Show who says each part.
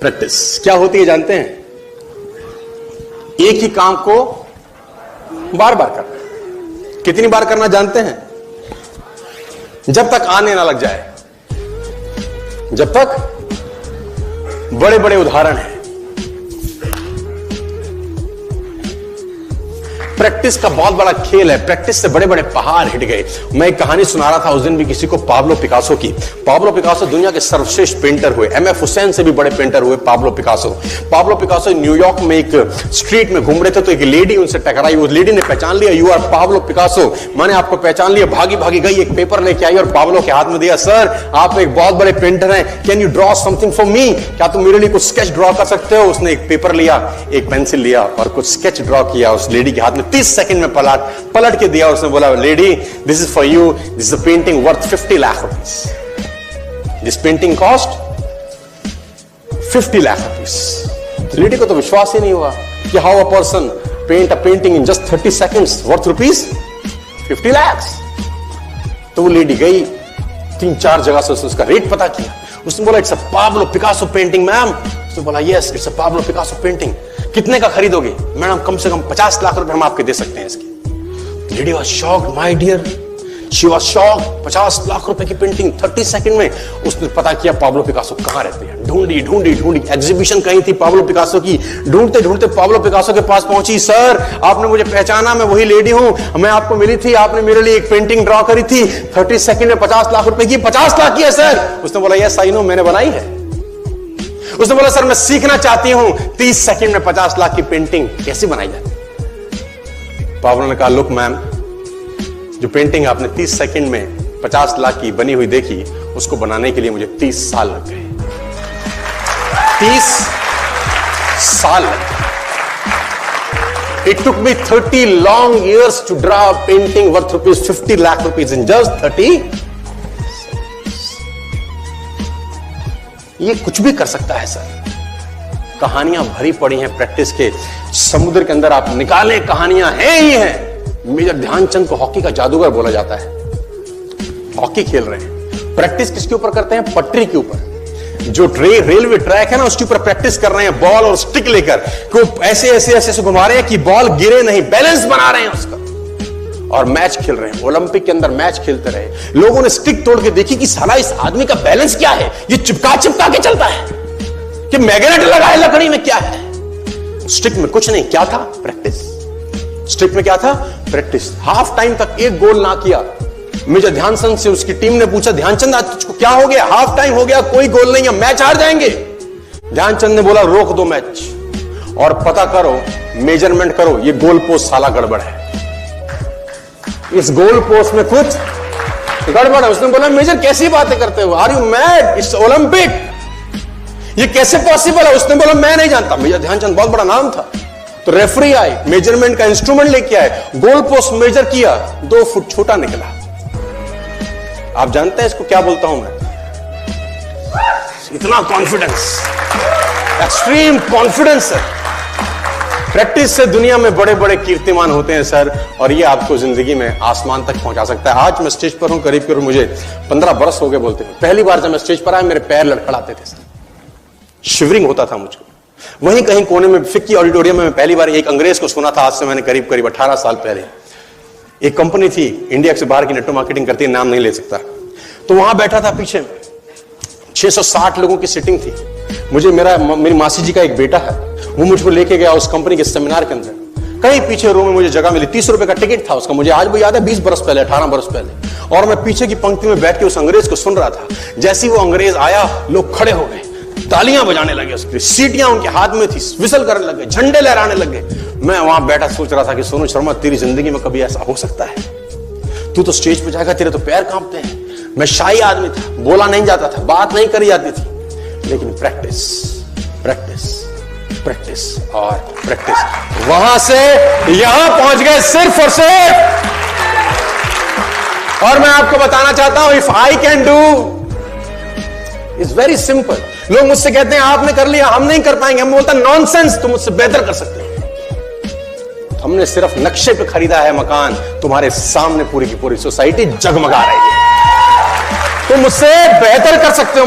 Speaker 1: Practice क्या होती है जानते हैं? एक ही काम को बार बार करना। कितनी बार करना जानते हैं? जब तक आने ना लग जाए, जब तक। बड़े बड़े उदाहरण हैं। प्रैक्टिस का बहुत बड़ा खेल है। प्रैक्टिस से बड़े बड़े पहाड़ हिट गए। मैं एक कहानी सुना रहा था उस दिन भी किसी को, पाब्लो पिकासो की। पाब्लो पिकासो दुनिया के सर्वश्रेष्ठ पेंटर हुए। एमएफ हुसैन से भी बड़े पेंटर हुए Pablo Picasso. Pablo Picasso New York में एक स्ट्रीट में घूम रहे थे तो एक लेडी उनसे टकराई। उस लेडी ने पहचान लिया, यू आर पाब्लो पिकासो, मैंने आपको पहचान लिया। भागी भागी गई, एक पेपर लेके आई और पाब्लो के हाथ में दिया। सर आप एक बहुत बड़े पेंटर हैं, can you draw something for me? क्या तुम मेरे लिए कुछ स्केच ड्रॉ कर सकते हो? उसने एक पेपर लिया, एक पेंसिल लिया और कुछ स्केच ड्रॉ किया उस लेडी के हाथ में। 30 सेकंड में पलट के दिया। उसने बोला, lady this is for you, this is a painting worth 50 lakh rupees. This painting cost 50 lakh rupees. Lady को तो विश्वास ही नहीं हुआ कि how a person paint a painting in just 30 seconds worth rupees 50 lakh. तो वो लेडी गई, 3-4 जगह से उसका रेट पता किया। उसने बोला, it's a Pablo Picasso painting ma'am. उसने बोला, yes it's a Pablo Picasso painting. कितने का खरीदोगे? मैडम कम से कम 50 लाख रुपए हम आपके दे सकते हैं इसके। Lady was shocked, my dear, she was shocked. 50 lakh रुपए की पेंटिंग 30 सेकंड में। उसने पता किया पाब्लो पिकासो कहां रहते हैं। ढूंढी ढूंढी ढूंढी, एग्जीबिशन कहीं थी पाब्लो पिकासो की। ढूंढते ढूंढते पाब्लो पिकासो के पास पहुंची। सर आपने मुझे पहचाना, मैं वही लेडी हूं, मैं आपको मिली थी, आपने मेरे लिए एक पेंटिंग ड्रॉ करी थी 30 सेकंड में 50 लाख रुपए की। 50 लाख की है सर? उसने बोला, यस आई नो, मैंने बनाई है। उसने बोला, सर मैं सीखना चाहती हूं 30 सेकंड में 50 लाख की पेंटिंग कैसे बनाई जाती। पाब्लो ने कहा, लुक मैम, जो पेंटिंग आपने 30 सेकंड में 50 लाख की बनी हुई देखी, उसको बनाने के लिए मुझे 30 साल लग गए। 30 साल लग गए। It took me 30 long years to draw a painting worth rupees 50 lakh rupees in just 30। ये कुछ भी कर सकता है सर। कहानियां भरी पड़ी हैं प्रैक्टिस के समुद्र के अंदर। आप निकालें, कहानियां हैं ही हैं। मेजर ध्यानचंद को हॉकी का जादूगर बोला जाता है। हॉकी खेल रहे हैं, प्रैक्टिस किसके ऊपर करते हैं? पटरी के ऊपर। जो रेलवे ट्रैक है ना, उसके ऊपर प्रैक्टिस कर रहे हैं बॉल और स्टिक लेकर। को ऐसे ऐसे ऐसे घुमा रहे हैं कि बॉल गिरे नहीं, बैलेंस बना रहे हैं उसका। और मैच खेल रहे हैं। ओलंपिक के अंदर मैच खेलते रहे। लोगों ने स्टिक तोड़ के देखी कि साला इस आदमी का बैलेंस क्या है, ये चिपका चिपका के चलता है कि मैग्नेट लगा है लकड़ी में, क्या है? स्टिक में कुछ नहीं, क्या था? प्रैक्टिस। स्टिक में क्या था? प्रैक्टिस। हाफ टाइम तक एक गोल ना किया। मेजर ध्यानचंद से उसकी टीम ने पूछा, ध्यानचंद आज तुझको क्या हो गया? हाफ टाइम हो गया, कोई गोल नहीं है, मैच हार जाएंगे। ध्यानचंद ने बोला, रोक दो मैच और पता करो, मेजरमेंट करो, ये गोल पोस्ट साला गड़बड़ है, इस गोल पोस्ट में कुछ गड़बड़ है। उसने बोला, मेजर कैसी बातें करते हो? Are you mad? It's Olympic, ये कैसे पॉसिबल है? उसने बोला, मैं नहीं जानता। मेजर ध्यानचंद बहुत बड़ा नाम था। तो रेफरी आए, मेजरमेंट का इंस्ट्रूमेंट लेके आए, गोल पोस्ट मेजर किया, 2 फुट छोटा निकला। आप जानते हैं इसको क्या बोलता हूं मैं? इतना कॉन्फिडेंस, एक्सट्रीम कॉन्फिडेंस है। प्रैक्टिस से दुनिया में बड़े बड़े कीर्तिमान होते हैं सर, और ये आपको जिंदगी में आसमान तक पहुंचा सकता है। आज मैं स्टेज पर हूं, करीब करीब मुझे 15 बरस हो गए बोलते हैं। पहली बार जब मैं स्टेज पर आया, मेरे पैर लड़खड़ाते थे सर, शिवरिंग होता था मुझको। वहीं कहीं कोने में फिक्की ऑडिटोरियम में मैं पहली बार एक अंग्रेज को सुना था। आज से मैंने करीब करीब 18 साल पहले। एक कंपनी थी इंडिया से बाहर की, नेटवर्क मार्केटिंग करती है, नाम नहीं ले सकता। तो वहां बैठा था, पीछे 660 लोगों की सिटिंग थी। मुझे मेरी मासी जी का एक बेटा है, वो मुझको लेके गया उस कंपनी के सेमिनार के अंदर। कहीं पीछे रूम में मुझे जगह मिली, 30 रुपए का टिकट था उसका। मुझे आज भी याद है, 20 बरस पहले, 18 बरस पहले। और मैं पीछे की पंक्ति में बैठ के उस अंग्रेज को सुन रहा था। जैसे ही वो अंग्रेज आया, लोग खड़े हो गए, तालियां बजाने लगे, उसकी सीटियां उनके हाथ में थी, विसल करने लगे, झंडे लहराने लगे। मैं वहां बैठा सोच रहा था कि सोनू शर्मा, तेरी जिंदगी में कभी ऐसा हो सकता है? तू तो स्टेज पे जाएगा, तेरे तो पैर कांपते हैं। मैं शाही आदमी था, बोला नहीं जाता था, बात नहीं करी जाती थी, लेकिन प्रैक्टिस प्रैक्टिस प्रैक्टिस और प्रैक्टिस, वहां से यहां पहुंच गए सिर्फ और सिर्फ। और मैं आपको बताना चाहता हूं, if I can do, it's very simple. लोग मुझसे कहते हैं आपने कर लिया, हम नहीं कर पाएंगे। हम बोलता नॉनसेंस, तुम मुझसे बेहतर कर सकते हो। हमने सिर्फ नक्शे पे खरीदा है मकान, तुम्हारे सामने पूरी की पूरी सोसाइटी जगमगा रही है। तुम मुझसे बेहतर कर सकते हो।